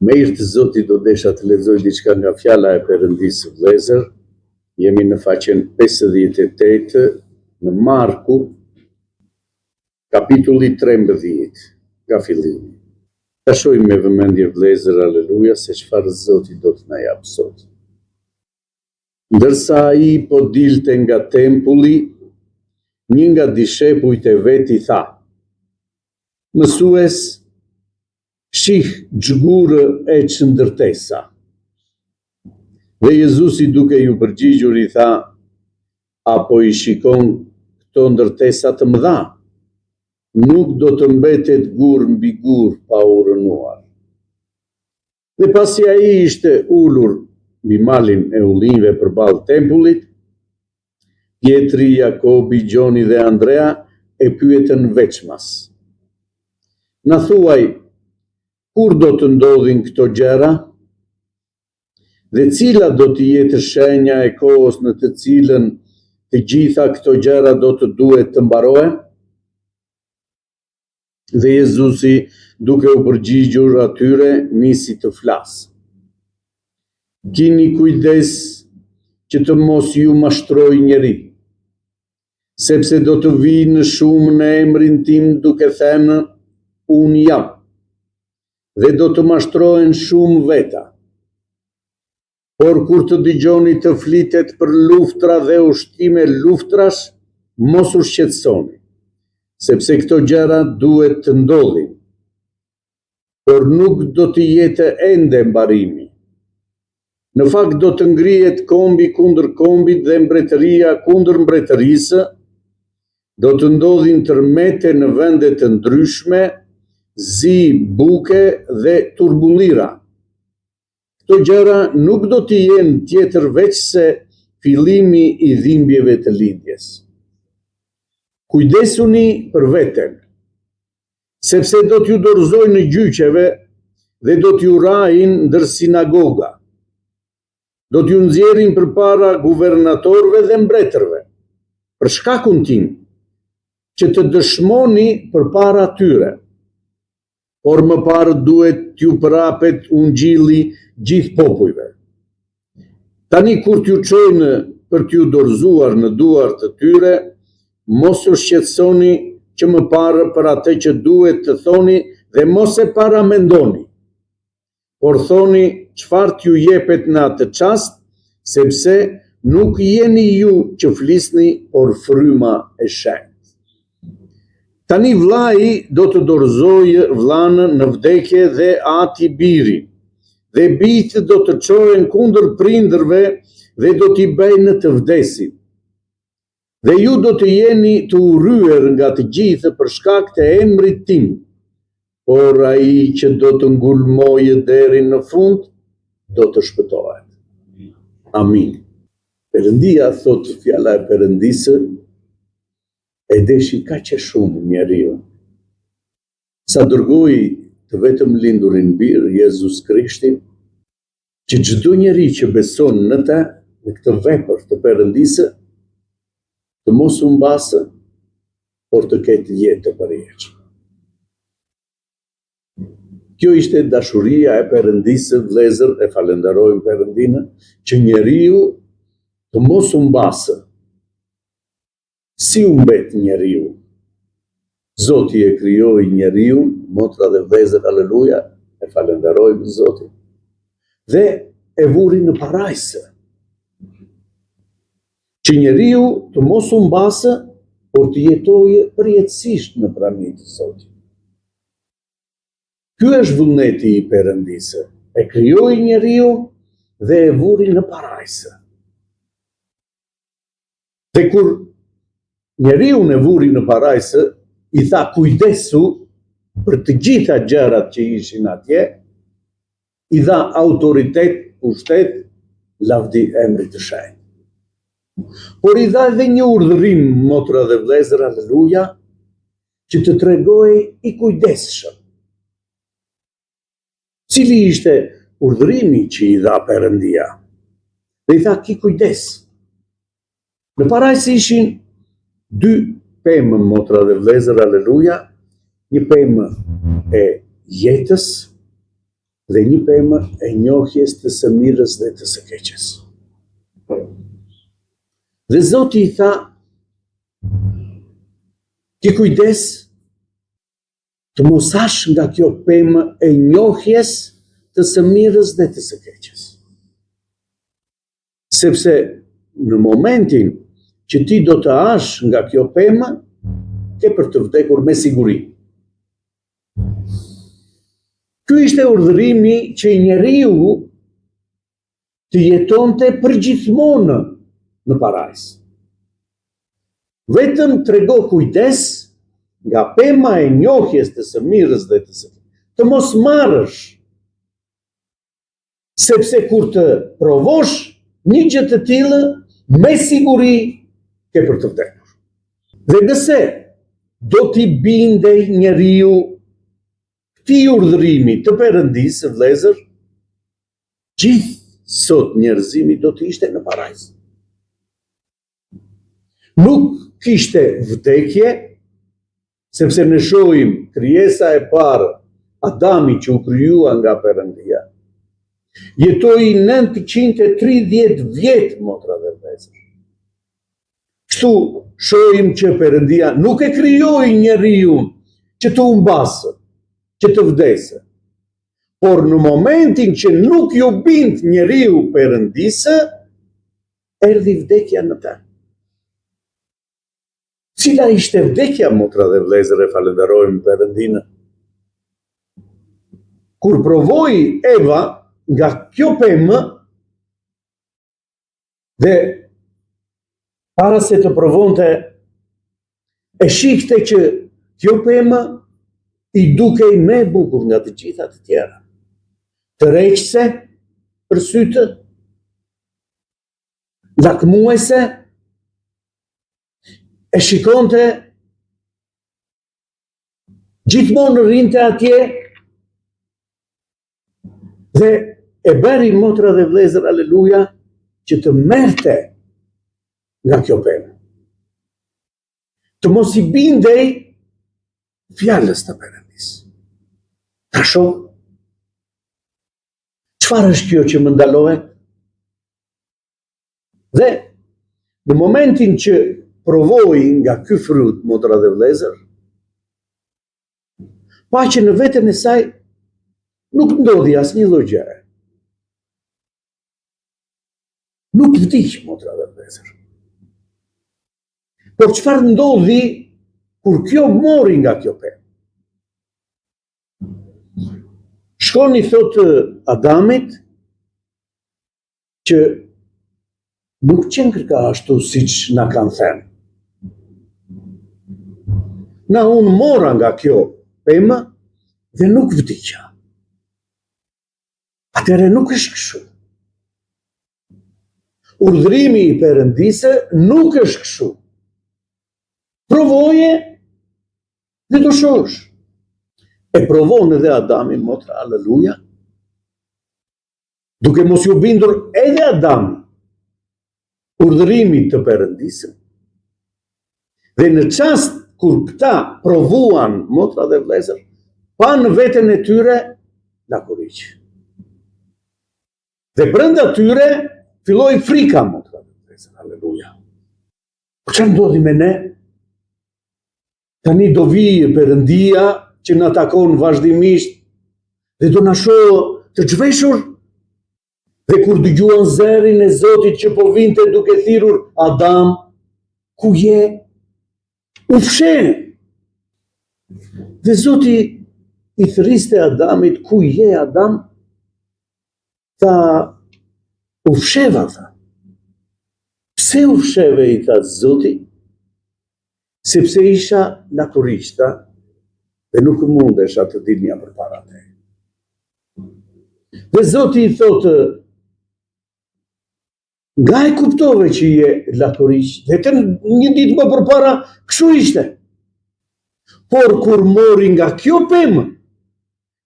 Me irë të Zotit do desha të lexoj diçka nga fjala e Perëndisë vëllezër. Jemi në faqen 58 në Marku, kapitulli 13, nga fillimi. Ta shohim me vëmendje vëllezër, aleluja, se çfarë Zoti do të na jap sot. Ndërsa ai po dilte nga tempulli, një nga dishepujt e vet i tha: Mësues, shih xhgurë e çndërtesa. Dhe Jezusi duke ju përgjigjur i tha: apo i shikon këto ndërtesa të mëdha? Nuk do të mbetet gur mbi gur pa u rënuar. Dhe pasi ai ishte ulur mbi malin e ullinjve përballë tempullit, Pjetri, Jakobi, Gjoni dhe Andrea e pyetën veçmas: Na thuaj, kur do të ndodhin këto gjëra? Dhe cila do të jetë shenja e kohës në të cilën të gjitha këto gjëra do të duhet të mbarohen? Dhe Jezusi, duke u përgjigjur atyre, nisi të flasë: Kini kujdes që të mos ju mashtroj njeri, sepse do të vinë në shumë në emrin tim duke thënë, unë jam, dhe do të mashtrohen shumë veta. Por kur të dëgjoni të flitet për luftra dhe ushtime luftrash, mos u shqetësoni, sepse këto gjëra duhet të ndodhin, por nuk do të jetë ende mbarimi. Në fakt do të ngrihet kombi kundër kombit dhe mbretëria kundër mbretërisë, do të ndodhin tërmete në vende të ndryshme, zi, buke dhe turbullira. Këto gjëra nuk do të jenë tjetër veç se fillimi i dhimbjeve të lindjes. Kujdesuni për veten, sepse do t'ju dorëzojnë në gjyqeve dhe do t'ju rajnë ndër sinagoga. Do t'ju nxjerrin përpara guvernatorëve dhe mbretërve, për shkakun tim, që të dëshmoni përpara tyre. Por më parë duhet t'ju përapet ungjilli gjithë popujve. Tani kur t'ju çojnë për t'ju dorëzuar në duar të tyre, mos u shqetësoni që më parë për atë që duhet të thoni dhe mos e paramendoni. Por thoni çfarë t'ju jepet në atë çast, sepse nuk jeni ju që flisni, por fryma e shenjtë. Tani vllai do të dorëzojë vllanë në vdekje dhe ati birin, dhe bijtë do të çohen kundër prindërve dhe do t'i bëjnë të vdesin. Dhe ju do të jeni të urryer nga të gjithë për shkak të emrit tim, por ai që do të ngulmojë deri në fund, do të shpëtohet. Amin. Perëndia, thot fjala e Perëndisë, e deshi kaq e shumë njeriu, sa dërgoi të vetëm lindurin bir, Jezus Krishtin, që çdo njeri që beson në të, në këtë vepër të Perëndisë, të mos u mbasë, por të ketë jetë të përjetshme. Kjo ishte dashuria e Perëndisë, vëllezër, e falenderojmë Perëndinë, që njeriu të mos u mbasë. Si u mbet njeriu? Zoti e krijoi njeriu, motra dhe vëllezër, aleluja, e falenderojmë Zotin. Dhe e vuri në parajsë, që njeriu të mos u mbasë, por të jetojë përjetësisht në praninë të Zotit. Ky është vullneti i Perëndisë. E krijoi njeriu dhe e vuri në parajsë. Dhe kur njeriu e vuri në parajsë, i tha kujdesu për të gjitha gjërat që ishin atje, i dha autoritet, pushtet, lavdi emrit të shenjtë. Por i dha edhe një urdhërim, motra dhe vëllezër, aleluja, që të tregoj i kujdesshëm. Cili ishte urdhërimi që i dha Perëndia? Dhe i tha ki kujdes. Në parajsë ishin dy pemë, motra dhe vëllezër, aleluja, një pemë e jetës dhe një pemë e njohjes të së mirës dhe të së keqes. Dhe Zoti i tha, ki kujdes të mos hash nga kjo pemë e njohjes të së mirës dhe të së keqes. Sepse në momentin që ti do të hash nga kjo pemë, ke për të vdekur me siguri. Ky ishte urdhërimi që njeriu të jetonte përgjithmonë në parajs. Vetëm trego kujdes nga pema e njohjes të së mirës dhe të së keqes. Të mos marrësh, sepse kur të provosh një gjë të tillë, me siguri ke për të vdekur. Dhe nëse do t'i bindej njeriu këtij urdhërimi të Perëndisë, vëllezër, gjithë sot njerëzimi do të ishte në parajs. Nuk kishte vdekje, sepse ne shohim krijesa e parë, Adami që u krijua nga Perëndia, jetoi 930 vjet, motra dhe vëllezër. Kështu shohim që Perëndia nuk e krijoi njeriu që të humbasë, që të vdesë. Por në momentin që nuk ju bind njeriu Perëndisë, erdhi vdekja në të. Cila ishte vdekja, motra dhe vëllezër, e falenderojmë Perëndinë? Kur provoi Eva nga kjo pemë, dhe para se të provonte, e shihte që kjo pemë i dukej më e bukur nga të gjitha të tjera. Tërheqëse për sytë, lakmuese, e shikonte, gjithmonë rrinte atje, dhe e bëri, motra dhe vëllezër, aleluja, që të merrte nga kjo pemë. Të mos i bindej fjalës të Perëndisë. Ta shoh, çfarë është kjo që më ndalohet? Dhe në momentin që provoi nga ky frut, motra dhe vëllezër, pa që në veten e saj nuk ndodhi asnjë lloj gjëre. Nuk vdiq, motra dhe vëllezër. Por çfarë ndodhi kur kjo mori nga kjo pemë? Shkoni, thotë Adamit, që nuk qenë kërka ashtu siç na kanë thënë. Na unë mora nga kjo pemë dhe nuk vdiqa. Atëre nuk është kështu. Urdhërimi i Perëndisë nuk është kështu. Provoje dhe do shohësh. E provon edhe Adami, motra, aleluja, duke mos ju bindur edhe Adami urdhërimit të Perëndisë. Dhe në çast kur këta provuan, motra dhe vëllezër, pa në veten e tyre lakuriq. Dhe brenda tyre filloi frika, motra dhe vëllezër, aleluja. Po çfarë ndodhi me ne? Tani do vijë Perëndia që na takon vazhdimisht dhe do na shohë të zhveshur. Dhe kur dëgjuan zërin e Zotit që po vinte duke thirrur, Adam, ku je? U fshe. Dhe Zoti i thriste Adamit, ku je, Adam? Tha, u fsheva, tha. Pse u fsheve, i tha Zoti? Sepse isha lakuriqta dhe nuk mundesha të dilja përpara te. Dhe Zoti i thotë, nga e kuptove që je lakuriq, dhe të një ditë më përpara kështu ishte. Por kur mori nga kjo pemë,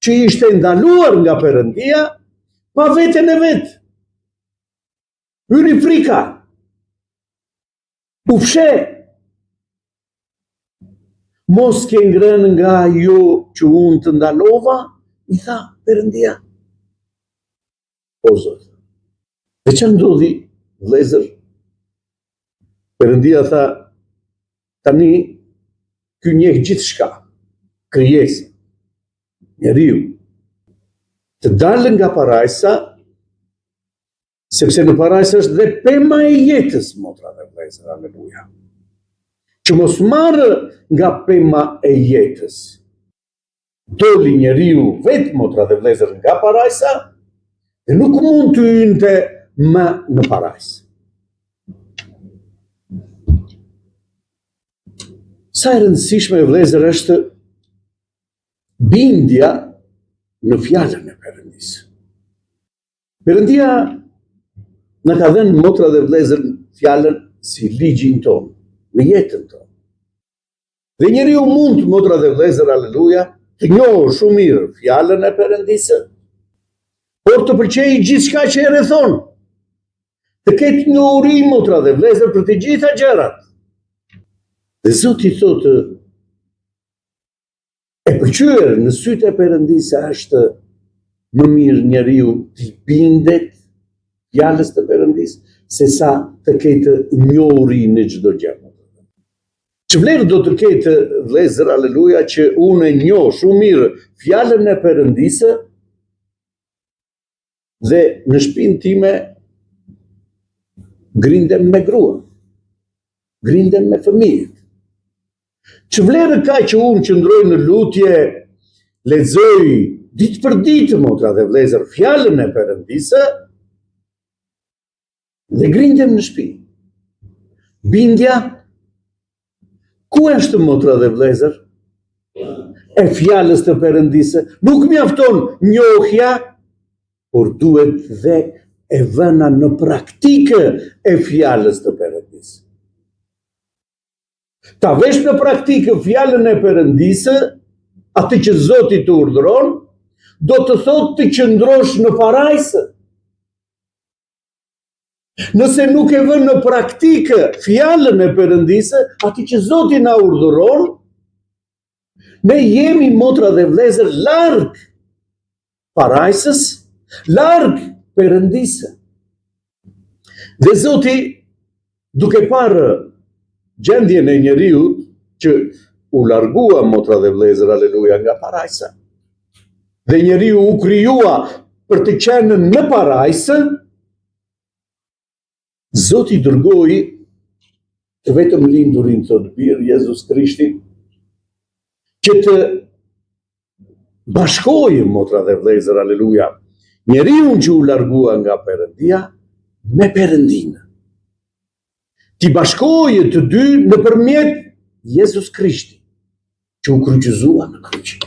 që ishte ndaluar nga Perëndia, pa veten e vet, hyri frika, u fshe. Mos ke ngrënë nga ju që unë të ndalova, i tha Perëndia. O Zot. Dhe që ndodhi, vlezër? Perëndia tha, tani ky njeh gjithçka, krijesë, njeriu, të dalën nga parajsa, sepse në parajsë është dhe pema e jetës, motra dhe vlezër, aleluja. Që mos marrë nga pema e jetës. Doli njeriu vetë, motra dhe vlezër, nga parajsa, dhe nuk mund të hynte më në parajsë. Sa e rëndësishme e vlezër është bindja në fjalën e Perëndisë. Perëndia në ka dhënë, motra dhe vlezër, fjalën si ligjin tonë, në jetën tonë. Dhe njeriu mund, motra dhe vlezër, aleluja, të njohë shumë mirë fjalën e Perëndisë, por të pëlqejë gjithçka që e rrethon. Të ketë njohuri, motra dhe vlezër, për të gjitha gjërat. Dhe Zoti thotë, e pëlqyer në sytë e Perëndisë është më mirë njeriu të bindet fjalës të Perëndisë, se sa të ketë njohuri në çdo gjë. Që vlerë do të ketë, vlezër, aleluja, që unë e njoh shumë mirë fjalën e Perëndisë dhe në shtëpinë time grindem me grua, grindem me fëmijët. Që vlerë ka që unë qëndroj në lutje, lexoj ditë për ditë, motra dhe vlezër, fjalën e Perëndisë dhe grindem në shtëpi. Bindja, ku është, motra dhe vlezër? E fjalës të Perëndisë. Nuk mjafton njohja, por duhet dhe e vëna në praktikë e fjalës të Perëndisë. Ta vesh në praktikë fjalën e Perëndisë, atë që Zoti të urdhëron, do të thotë të qëndrosh në parajsë. Nëse nuk e vën në praktikë fjalën e Perëndisë, atë që Zoti na urdhëron, ne jemi, motra dhe vlezër, larg parajsës, larg Perëndisë. Dhe Zoti, duke parë gjendjen e njeriut që u largua, motra dhe vlezër, aleluja, nga parajsa, dhe njeriu u krijua për të qenë në parajsë, Zoti dërgoi të vetëm lindurin, thotë birë, Jezus Krishtin, që të bashkojë, motra dhe vlezër, aleluja, njeriun që u largua nga Perëndia me Perëndinë. Ti bashkojë të dy nëpërmjet Jezus Krishti, që u kryqëzua në kryq.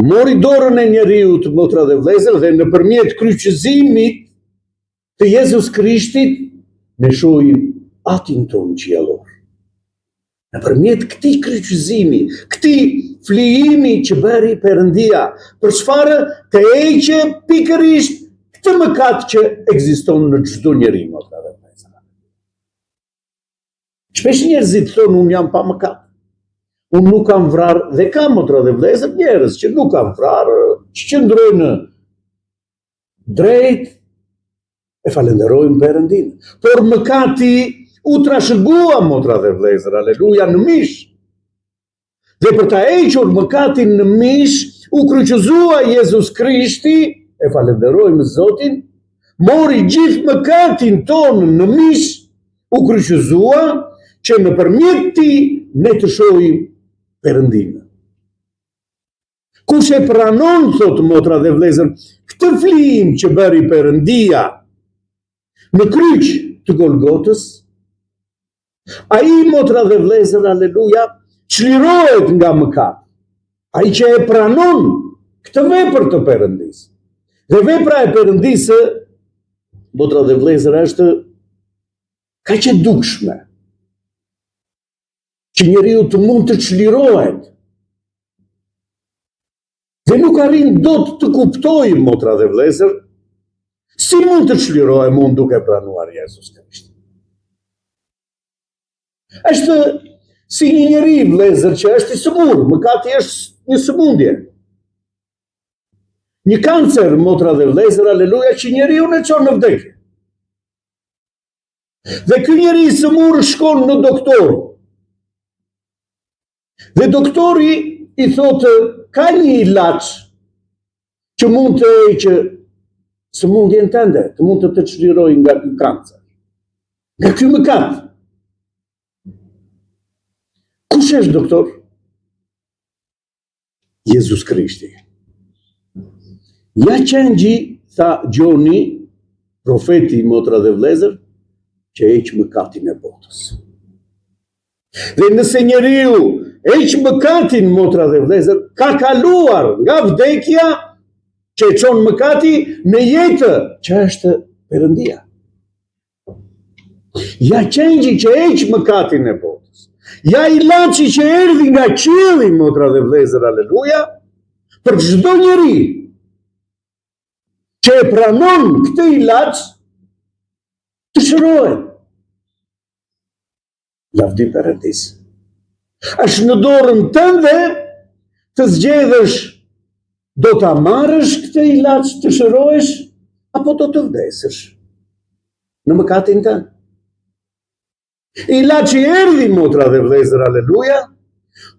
Mori dorën e njeriut, motra dhe vlezër, dhe nëpërmjet kryqëzimit të Jezus Krishtit, ne shohim atin tonë qiellor. Nëpërmjet këtij kryqëzimi, këtij flijimi që bëri Perëndia, për çfarë? Të heqë pikërisht këtë mëkat që ekziston në çdo njeri, motra dhe vlezër. Shpesh njerëzit thonë, unë jam pa mëkat. Unë nuk kam vrarë, dhe kam, motra dhe vlezër, njerëz që nuk kam vrarë, që qëndrojnë drejt, e falenderojmë Perëndinë. Por mëkati u trashëgua, motra dhe vlezër, aleluja, në mish. Dhe për ta hequr mëkatin në mish, u kryqëzua Jezus Krishti, e falenderojmë Zotin, mori gjithë mëkatin tonë në mish, u kryqëzua, që nëpërmjet tij ne të shohim Perëndinë. Kush e pranon, thotë, motra dhe vlezër, këtë flijim që bëri Perëndia në kryq të Golgotës, ai, motra dhe vlezër, aleluja, çlirohet nga mëkat. Ai që e pranon këtë vepër të Perëndisë. Dhe vepra e Perëndisë, motra dhe vlezër, është kaq e dukshme, që njeriu të mund të çlirohet. Dhe nuk arrin dot të kuptojë, motra dhe vlezër, si mund të çlirohem unë duke pranuar Jezus Krishtin. Është si një njeri, vlezër, që është i sëmurë, mëkati është një sëmundje. një kancer, motra dhe vlezër, aleluja, që njeriu në qonë në vdekje. Dhe ky njeri i sëmurë shkon në doktor. Dhe doktori i thotë, ka një ilaç që mund të heqë sëmundjen tënde, të mund të çlirojë nga ky kancer. Nga ky mëkat. Kush është doktor? Jezus Krishti. Ja qëngji, tha Gjoni, profeti, motra dhe vlezër, që heq mëkatin e botës. Dhe nëse njeriu heq mëkatin, motra dhe vlezër, ka kaluar nga vdekja që e çon mëkati në jetë që është Perëndia. Ja qëngji që heq mëkatin e botës. Ja ilaçi që erdhi nga qielli, motra dhe vlezër, aleluja, për çdo njeri që e pranon këtë ilaç, të shërohet. Lavdi Perëndis. Është në dorën tënde të zgjedhësh, do ta marrësh këtë ilaç të shërohesh, apo do të vdesësh në mëkatin tënd. Ilaçi erdhi, motra dhe vlezër, aleluja,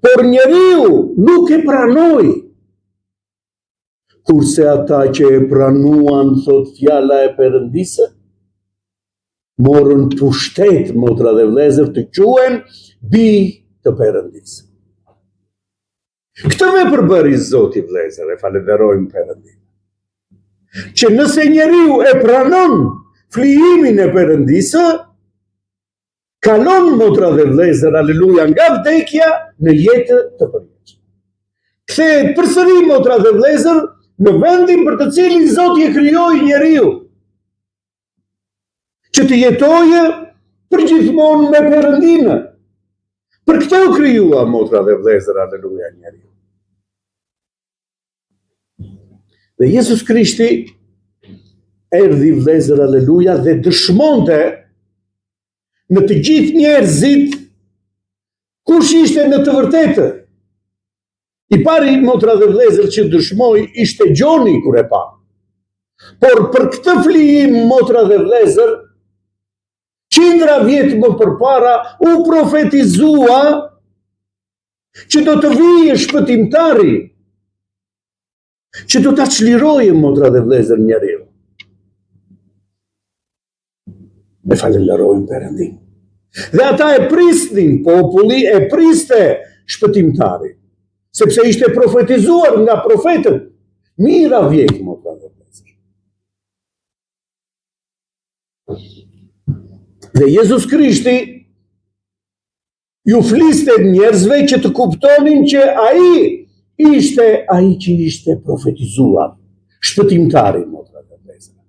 por njeriu nuk e pranoi. Kurse ata që e pranuan, thot fjala e Perëndisë, morën pushtet, motra dhe vlezër, të quhen bi të Perëndisë. Këtë vepër bëri Zoti, vlezër, e falenderojmë Perëndin. Që nëse njeriu e pranon flijimin e Perëndisë, kalon, motra dhe vlezër, aleluja, nga vdekja në jetë të përjetshme. Kthehet përsëri, motra dhe vlezër, në vendin për të cilin Zoti e krijoi njeriu, që të jetojë përgjithmonë me Perëndinë. Për këtë u krijua, motra dhe vlezër, aleluja, njeriu. Dhe Jezus Krishti erdhi, vlezër, aleluja, dhe dëshmonte në të gjithë njerëzit kush ishte në të vërtetë. I pari, motra dhe vlezër, që dëshmoi ishte Gjoni kur e pa. Por për këtë flijim, motra dhe vlezër, qindra vjet më përpara u profetizua që do të vijë shpëtimtari, që do ta çlirojë, motra dhe vlezër, njeriu. E falenderojmë Perëndin. Dhe ata e prisnin, populli e priste shpëtimtarin, sepse ishte profetizuar nga profetët. Mira vjet, motra dhe vlezër. Dhe Jezus Krishti ju fliste njerëzve që të kuptonin që ai që ishte profetizuar, shpëtimtari, motra dhe vlezër.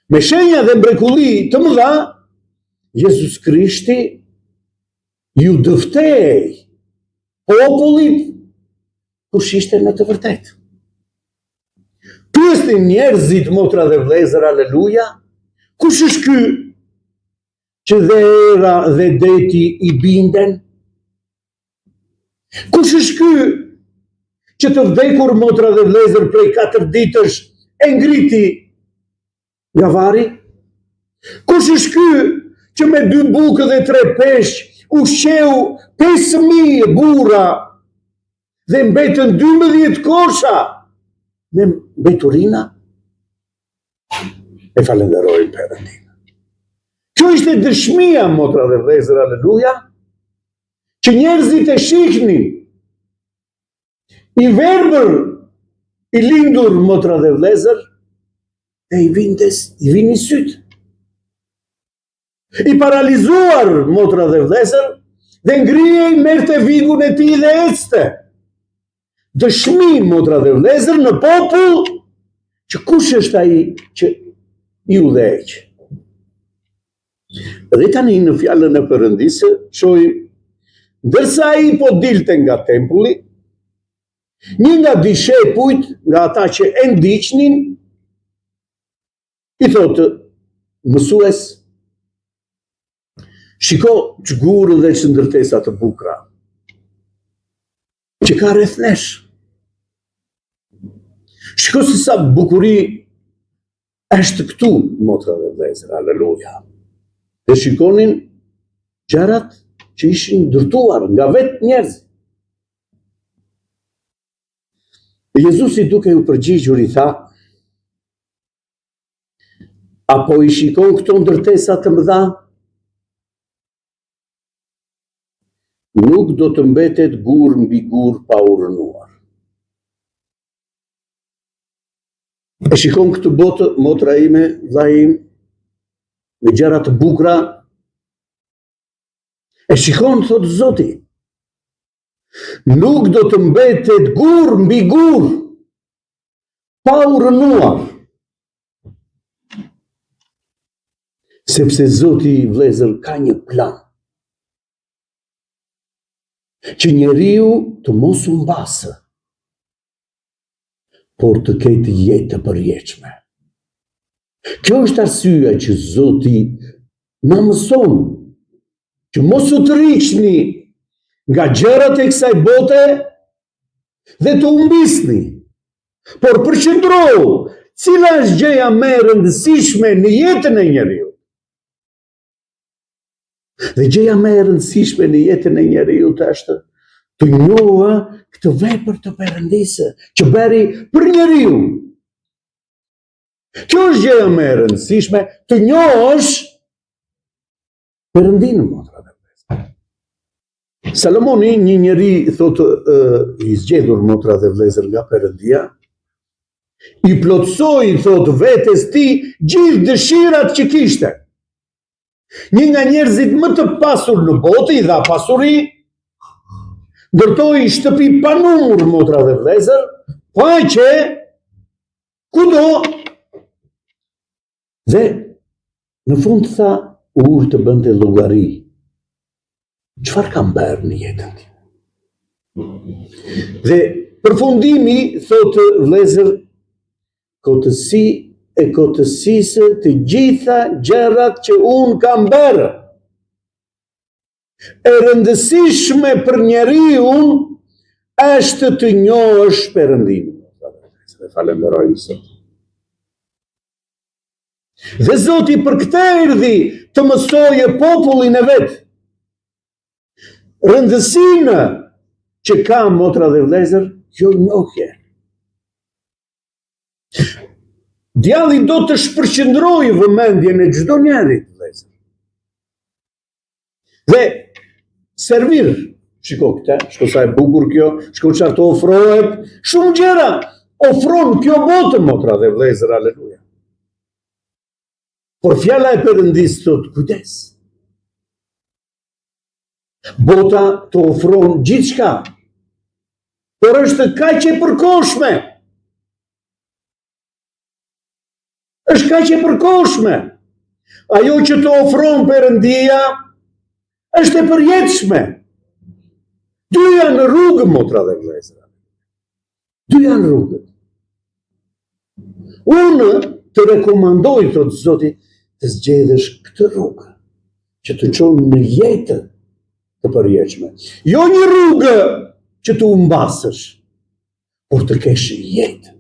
Me shenja dhe mrekulli të mëdha, Jezus Krishti ju dëftej popullit kush ishte në të vërtetë. Pyesnin njerëzit, motra dhe vlezër, aleluja, kush është ky që dhe era dhe deti i binden? Kush është ky që të vdekur, motra dhe vlezër, prej 4 ditësh e ngriti nga vari? Kush është ky që me 2 bukë dhe 3 peshq ushqeu 5.000 burra dhe mbetën 12 kosha me mbeturina? E falenderojmë Perëndin. Kjo ishte dëshmia, motra dhe vlezër, aleluja, që njerëzit e shihnin. I verbër, i lindur, motra dhe vlezër, e i vini syt. I paralizuar, motra dhe vlezër, dhe ngrihej, merrte vigun e tij dhe ecte. Dëshmi, motra dhe vlezër, në popull, që kush është ai që i udhëheq. Dhe tani në fjalën e Perëndisë shohim, ndërsa ai po dilte nga tempulli, një nga dishepujt, nga ata që e ndiqnin, i thotë, mësues, shiko çgurë dhe çndërtesa të bukura që ka rreth nesh. Shiko se sa bukuri është këtu, motra dhe vëllezër, aleluja. Dhe shikonin gjërat që ishin ndërtuar nga vetë njerëz. Jezusi duke u përgjigjur i tha, apo i shikon këto ndërtesa të mëdha? Nuk do të mbetet gur mbi gur pa u rënuar. E shikon këtë botë, motra ime, vlla im, me gjëra të bukura. E shikon, thotë Zoti, nuk do të mbetet gur mbi gur pa u rënuar. Sepse Zoti, vëllezër, ka një plan që njeriu të mos u mbasë, por të ketë jetë të përjetshme. Kjo është arsyeja që Zoti na mëson që mos u tërhiqni nga gjërat e kësaj bote dhe të humbisni, por përqendrohu cila është gjëja më e rëndësishme në jetën e njeriu. Dhe gjëja më e rëndësishme në jetën e njeriu është të njohë këtë vepër të Perëndisë që bëri për njeriu. Kjo është gjëja më e rëndësishme, të njohësh Perëndinë, motra dhe vëllezër. Salomoni, një njeri, thotë, i zgjedhur, motra dhe vëllezër, nga Perëndia, i plotësoi, thotë, vetes tij gjithë dëshirat që kishte. Një nga njerëzit më të pasur në botë, i dha pasuri, ndërtoi shtëpi pa numër, motra dhe vëllezër, paqe kudo. Dhe në fund tha, ul të bënte llogari. Çfarë kam bërë në jetën tim? Dhe përfundimi, thotë vëllezër, kotësi e kotësisë të gjitha gjërat që unë kam bërë. E rëndësishme për njeriu është të njohësh Perëndimin. Dhe falenderojmë Zot. Dhe Zoti për këtë erdhi të mësojë popullin e vet. Rëndësinë që ka, motra dhe vëllezër, kjo njohje. Djalli do të shpërqendrojë vëmendjen e çdo njerit, vëllezër. Dhe servir, shiko këtë, shiko sa e bukur kjo, shiko çfarë të ofrohet, shumë gjëra ofron kjo botë, motra dhe vëllezër, aleluja. Por fjala e Perëndisë thotë, kujdes. Bota të ofron gjithçka, por është kaq e përkohshme. Është kaq e përkohshme. Ajo që të ofron Perëndia është e përjetshme. Dy janë rrugë, motra dhe vëllezër. Dy janë rrugët. Unë të rekomandoj, thotë Zoti, të zgjedhësh këtë rrugë, që të çon në jetë të përjetshme. Jo një rrugë që të humbasësh, por të kesh jetë.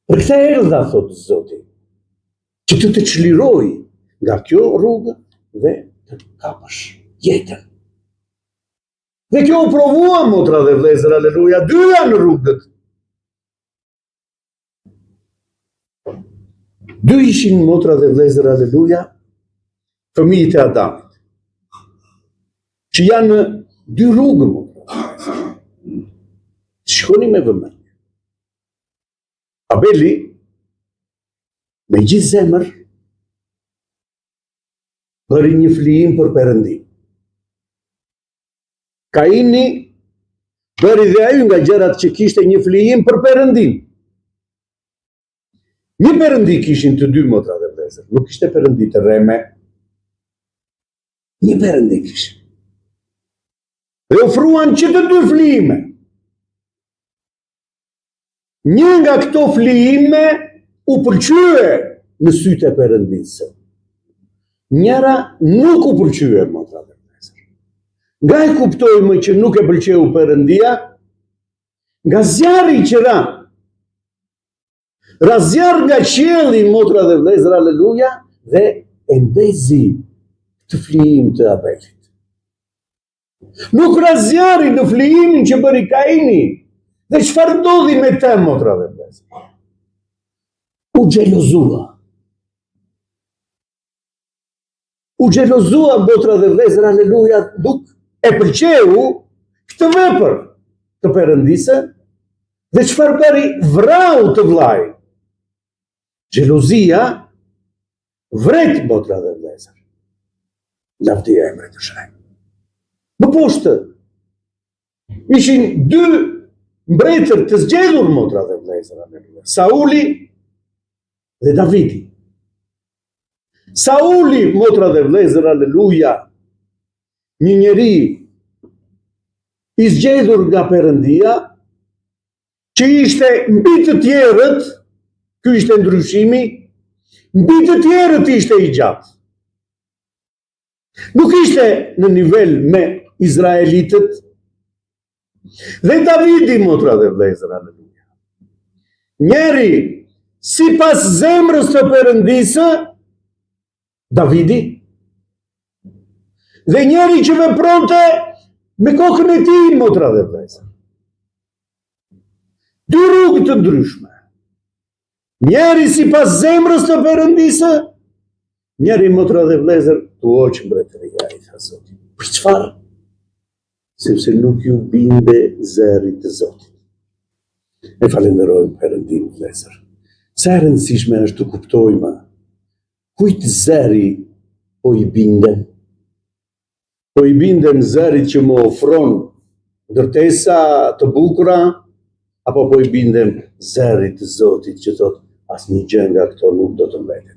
Për këtë erdha, thotë Zoti, që të çliroj nga kjo rrugë dhe të kapësh jetën. Dhe kjo u provua, motra dhe vëllezër, aleluja, dy janë rrugët. Dy ishin, motra dhe vëllezër, aleluja, fëmijët e Adamit, që janë dy rrugë, motra. Shikoni me vëmendje. Abeli, me gjithë zemër, bëri një flijim për Perëndin. Kaini bëri dhe ai nga gjërat që kishte një flijim për Perëndin. Një Perëndi kishin të dy, motra dhe vëllezër, nuk kishte Perëndi të rreme. Një Perëndi kishin. Dhe ofruan që të dy flijime. Një nga këto flijime u pëlqye në sytë e Perëndisë. Njëra nuk u pëlqye, motra dhe vëllezër. Nga e kuptojmë që nuk e pëlqeu Perëndia, nga zjarri që ra. razjar nga qielli, motra dhe vëllezër, aleluja, dhe e ndezi të flijim të Abelit. Nuk razjari në flijimin që bëri Kaini. Dhe çfarë ndodhi me të, motra dhe vëllezër? U xhelozua. U xhelozua, motra dhe vëllezër, aleluja, nuk e pëlqeu këtë vepër të Perëndisë, dhe çfarë bëri? Vrau të vllai. Xhelozia vret, motra dhe vëllezër. Lavdia e emrit të Shenjtë. Më poshtë ishin dy mbretër të zgjedhur, motra dhe vëllezër, aleluja. Sauli dhe Davidi. Sauli, motra dhe vëllezër, aleluja, një njeri i zgjedhur nga Perëndia, që ishte mbi të tjerët, ky ishte ndryshimi, mbi të tjerët ishte i gjatë. Nuk ishte në nivel me izraelitët. Dhe Davidi, motra dhe vëllezër, aleluja, njeri sipas zemrës së Perëndisë, Davidi, dhe njeri që vepronte me kokën e tij, motra dhe vëllezër. Dy rrugë të ndryshme. Njeri sipas zemrës së Perëndisë, njeri, motra dhe vëllezër, tuoq mbretëria, i tha Zoti. Për çfarë? Sepse nuk ju binde zëri të Zotit. E falenderojmë Perëndin, vëllezër. Sa e rëndësishme është të kuptojmë kujt zëri po i bindem. Po i bindem zërit që më ofron ndërtesa të bukura, apo po i bindem zërit të Zotit që thot asnjë gjë nga këto nuk do të mbetet.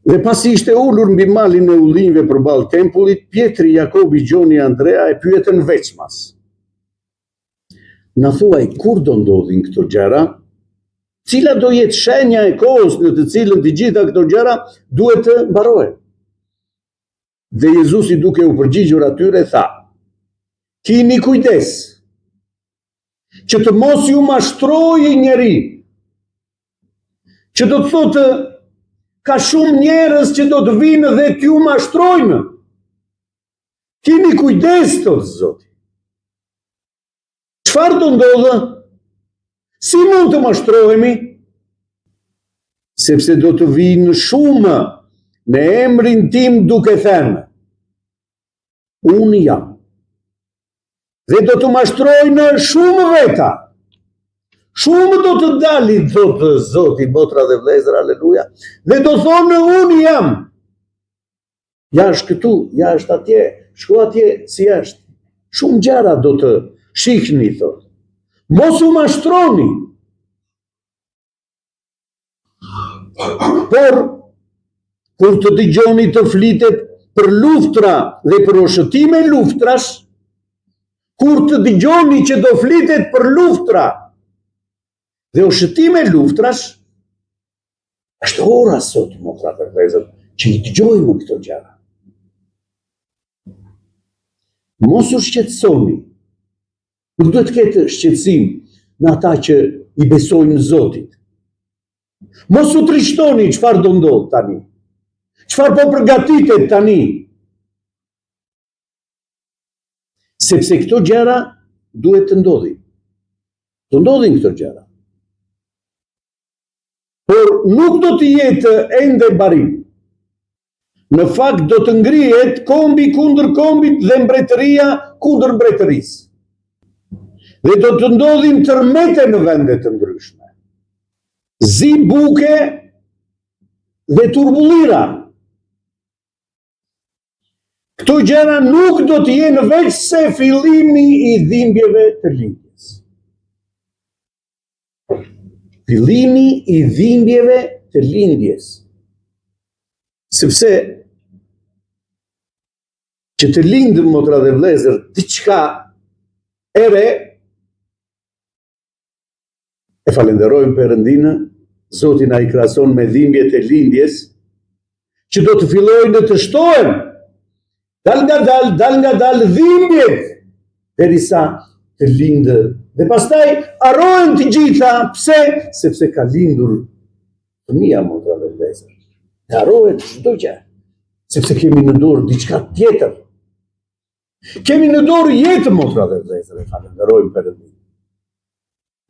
Dhe pasi ishte ulur mbi malin e ullinjve përballë tempullit, Pietri, Jakobi, Gjoni, Andrea e pyetën veçmas: na thuaj, kur do ndodhin këto gjëra? Cila do jetë shenja e kohës në të cilën të gjitha këto gjëra duhet të mbarohen? Dhe Jezusi, duke u përgjigjur atyre, tha: kini kujdes që të mos ju mashtrojë njeri, që do të thotë ka shumë njerëz që do të vinë dhe t'ju mashtrojnë. Kini kujdes, thotë Zoti. Çfarë do ndodhë? Si mund të mashtrohemi? Sepse do të vinë shumë në emrin tim duke thënë: unë jam. Dhe do të mashtrojnë shumë veta. Shumë do të dalin, thotë Zoti, motra dhe vëllezër, aleluja, dhe do thonë unë jam. Ja është këtu, ja është atje, shko atje si është. Shumë gjëra do të shihni, thotë. Mos u mashtroni. Por kur të dëgjoni të flitet për luftra dhe për oshëtime luftrash, kur të dëgjoni që do flitet për luftra dhe oshëtime luftrash, është ora sot, motra dhe vëllezër, që i dëgjojmë këto gjëra. Mos u shqetësoni. Nuk duhet të ketë shqetësim në ata që i besojnë Zotit. Mos u trishtoni çfarë do ndodh tani. Çfarë po përgatitet tani. Sepse këto gjëra duhet të ndodhin. Do ndodhin këto gjëra. Por nuk do të jetë ende barim. Në fakt do të ngrihet kombi kundër kombit dhe mbretëria kundër mbretërisë. Dhe do të ndodhin tërmete në vende të ndryshme. Zi buke dhe turbullira. Këto gjëra nuk do të jenë veç se fillimi i dhimbjeve të lindjes. Fillimi i dhimbjeve të lindjes. Sepse që të lindë, motra dhe vëllezër, diçka e re, e falenderojmë Perëndinë, Zoti na i krahason me dhimbjet e lindjes, që do të fillojnë të shtohen, dal nga dal dhimbjet, derisa të lindë. Dhe pastaj harrohen të gjitha, pse? Sepse ka lindur fëmia, motra dhe vëllezër. Harrohet çdo gjë, sepse kemi në dorë diçka tjetër. Kemi në dorë jetën, motra dhe vëllezër, e falenderojmë Perëndin.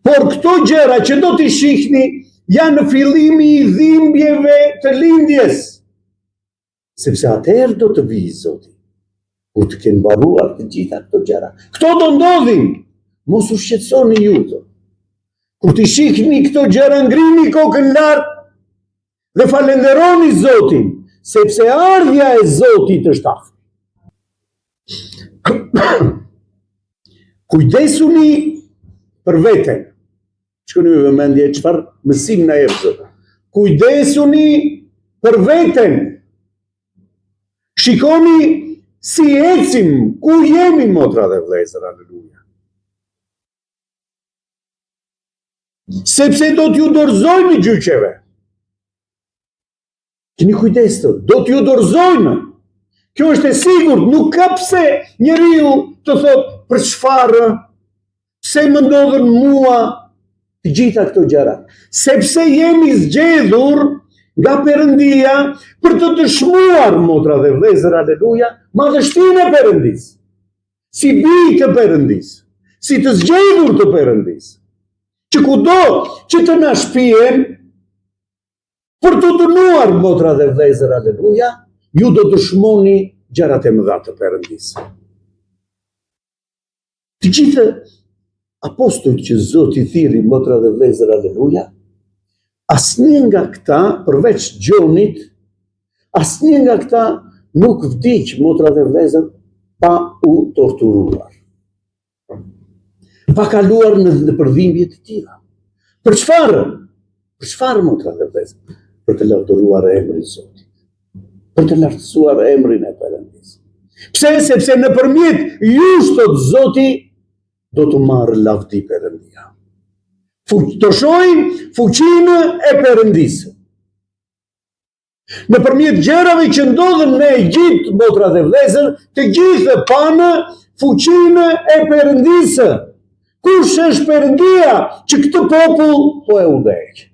Por këto gjëra që do t'i shihni janë në fillimi i dhimbjeve të lindjes. Sepse atëherë do të vijë Zoti, kur të kenë mbaruar të gjitha këto gjëra. Këto do ndodhin, mos u shqetësoni ju. Kur t'i shihni këto gjëra, ngrini kokën lart dhe falenderoni Zotin, sepse ardhja e Zotit është afër. Kujdesuni për veten. Shkoni me vëmendje çfarë mësim na jep Zoti. Kujdesuni për veten. Shikoni si ecim, ku jemi, motra dhe vëllezër, aleluja. Sepse do t'ju dorëzojnë gjyqeve. Keni kujdes të, do t'ju dorëzojnë. Kjo është e sigurt, nuk ka pse njeriu të thot për çfarë, pse më ndodhen mua të gjitha këto gjëra. Sepse jemi zgjedhur nga Perëndia për të dëshmuar, motra dhe vëllezër, aleluja, madhështinë e Perëndis. Si bij të Perëndis, si të zgjedhur të Perëndis. Që kudo që të na shpihen për të dënuar, motra dhe vëllezër, aleluja, ju do dëshmoni gjërat e mëdha të Perëndis. Të gjithë apostujt që Zoti thirri, motra dhe vëllezër, aleluja, asnjë nga këta, përveç Gjonit, asnjë nga këta nuk vdiq, motra dhe vëllezër, pa u torturuar. Pa kaluar në përdhimbje të tilla. Për çfarë? Për çfarë, motra dhe vëllezër? Për të lavdëruar emrin e Zotit. Për të lartësuar emrin e Perëndis. Pse? Sepse nëpërmjet jush, thot Zoti, do të marrë lavdi Perëndia. Të shohim fuqinë e Perëndisë. Nëpërmjet gjërave që ndodhen në Egjipt, motra dhe vëllezër, të gjithë panë fuqinë e Perëndisë. Kush është Perëndia që këtë popull po e udhëheq?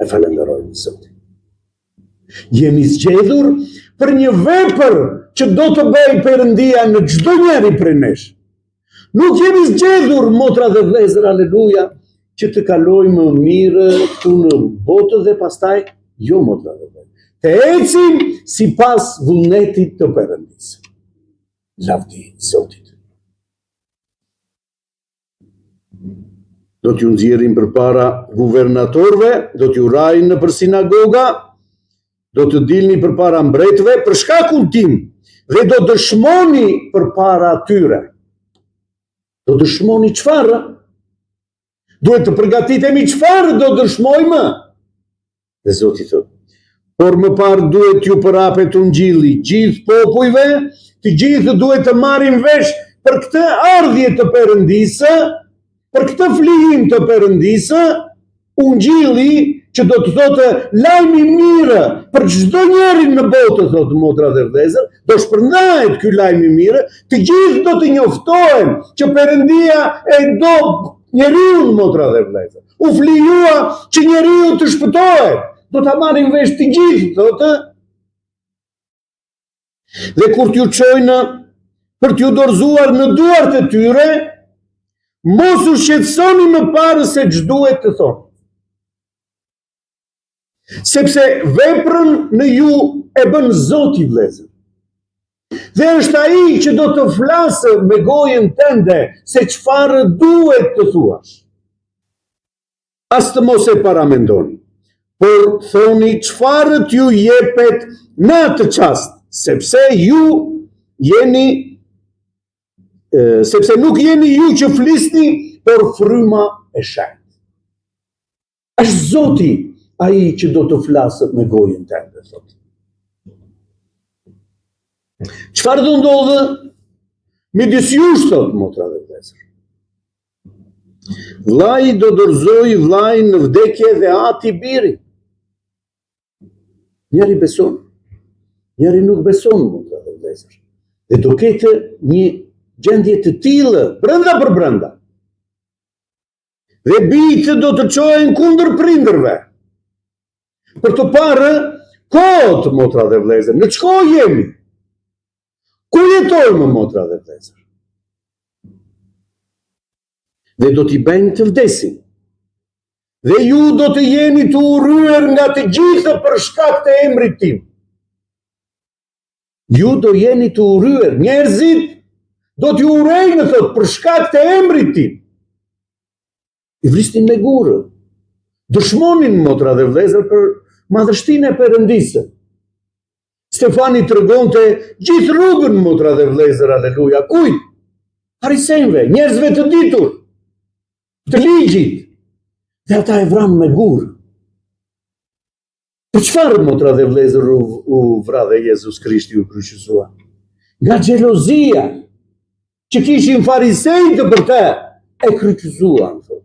E falenderojmë Zotin. Jemi zgjedhur për një vepër që do të bëjë Perëndia në çdo njeri prej nesh. Nuk jemi zgjedhur, motra dhe vëllezër, aleluja, që të kalojmë mirë këtu në botë dhe pastaj jo, motra dhe vëllezër. Të ecim sipas vullnetit të Perëndisë. Lavdi Zotit. Do t'ju nxjerrin përpara guvernatorëve, do t'ju rajnë nëpër sinagoga, do të dilni përpara mbretëve për shkakun tim dhe do dëshmoni përpara tyre. Do dëshmoni çfarë? Duhet të përgatitemi çfarë do dëshmojmë? Dhe Zoti thotë, por më parë duhet ju përhapet ungjilli gjithë popujve, të gjithë duhet të marrin vesh për këtë ardhje të Perëndisë, për këtë flijim të Perëndisë, ungjilli që do të thotë lajmi mirë për çdo njeri në botë, thotë motra dhe vëllezër, do shpërndahet ky lajm i mirë, të gjithë do të njoftohen që Perëndia e do njeriu, motra dhe vëllezër. U flijua që njeriu të shpëtohet, do ta marrin vesh të gjithë, thotë. Dhe kur t'ju çojnë për t'ju dorëzuar në duart e tyre, mos u shqetësoni më parë se ç'duhet të thonë. Sepse veprën në ju e bën Zoti, vëllezër. Dhe është ai që do të flasë me gojën tënde se çfarë duhet të thuash. As të mos e paramendoni, por thoni çfarë t'ju jepet në atë çast, sepse nuk jeni ju që flisni, por fryma e shenjtë. Është Zoti ai që do të flasë me gojën tënde, thotë. Çfarë do ndodhë midis jush, thotë motra dhe vëllezër? Vllai do dorëzoj vllain në vdekje dhe ati biri. Njeri beson, njeri nuk beson, motra dhe vëllezër. Dhe do ketë një gjendje të tillë, brenda për brenda. Dhe bijtë do të çohen kundër prindërve. Për të parë kohët, motra dhe vëllezër, në ç'kohë jemi? Ku jetojmë, motra dhe vëllezër? Dhe do t'i bëjnë të vdesin. Dhe ju do të jeni të urryer nga të gjithë për shkak të emrit tim. Ju do jeni të urryer, njerëzit do t'ju urrejnë, thot, për shkak të emrit tim. I vrisnin me gurë. Dëshmonin, motra dhe vëllezër, për madhështinë e Perëndisë. Stefani tregonte gjithë rrugën, motra dhe vëllezër, aleluja. Kujt? Farisenëve, njerëzve të ditur, të ligjit. Dhe ata e vranë me gurë. Për çfarë, motra dhe vëllezër, u vra dhe Jezus Krishti u kryqëzua? Nga xhelozia që kishin farisejtë për të, e kryqëzuan, thot.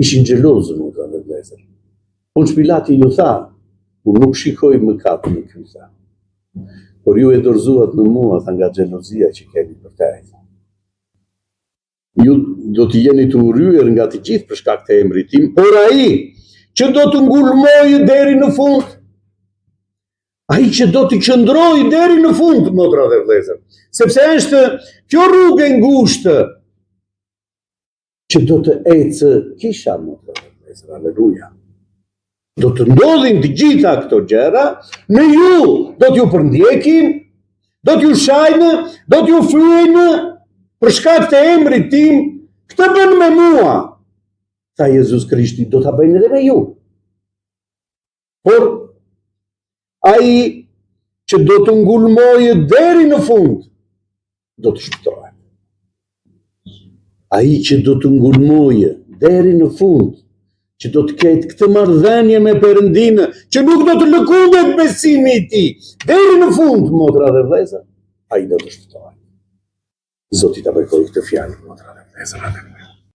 Ishin xhelozë, motra dhe vëllezër. Ponç Pilati ju tha, unë nuk shikoj mëkatin e ky, tha. Por ju e dorëzuat në mua, tha, nga xhelozia që keni për të. Ju do të jeni të urryer nga të gjithë për shkak të emrit tim, por ai që do të ngulmojë deri në fund, ai që do të qëndrojë deri në fund, motra dhe vëllezër, sepse është kjo rrugë e ngushtë që do të ecë kisha, motra dhe vëllezër, aleluja. Do të ndodhin të gjitha këto gjëra, në ju do t'ju përndjekin, do t'ju shajnë, do t'ju fyejnë, për shkak të emrit tim, këtë bën me mua, tha Jezus Krishti, do ta bëjnë edhe me ju. Por ai që do të ngulmojë deri në fund, do të shpëtohet. Ai që do të ngulmojë deri në fund, që do të ketë këtë marrëdhënie me Perëndinë, që nuk do të lëkundet besimi i tij, deri në fund, motra dhe vëllezër, ai do të shpëtohet. Zoti ta bekoj këtë fjalë, motra dhe vëllezër.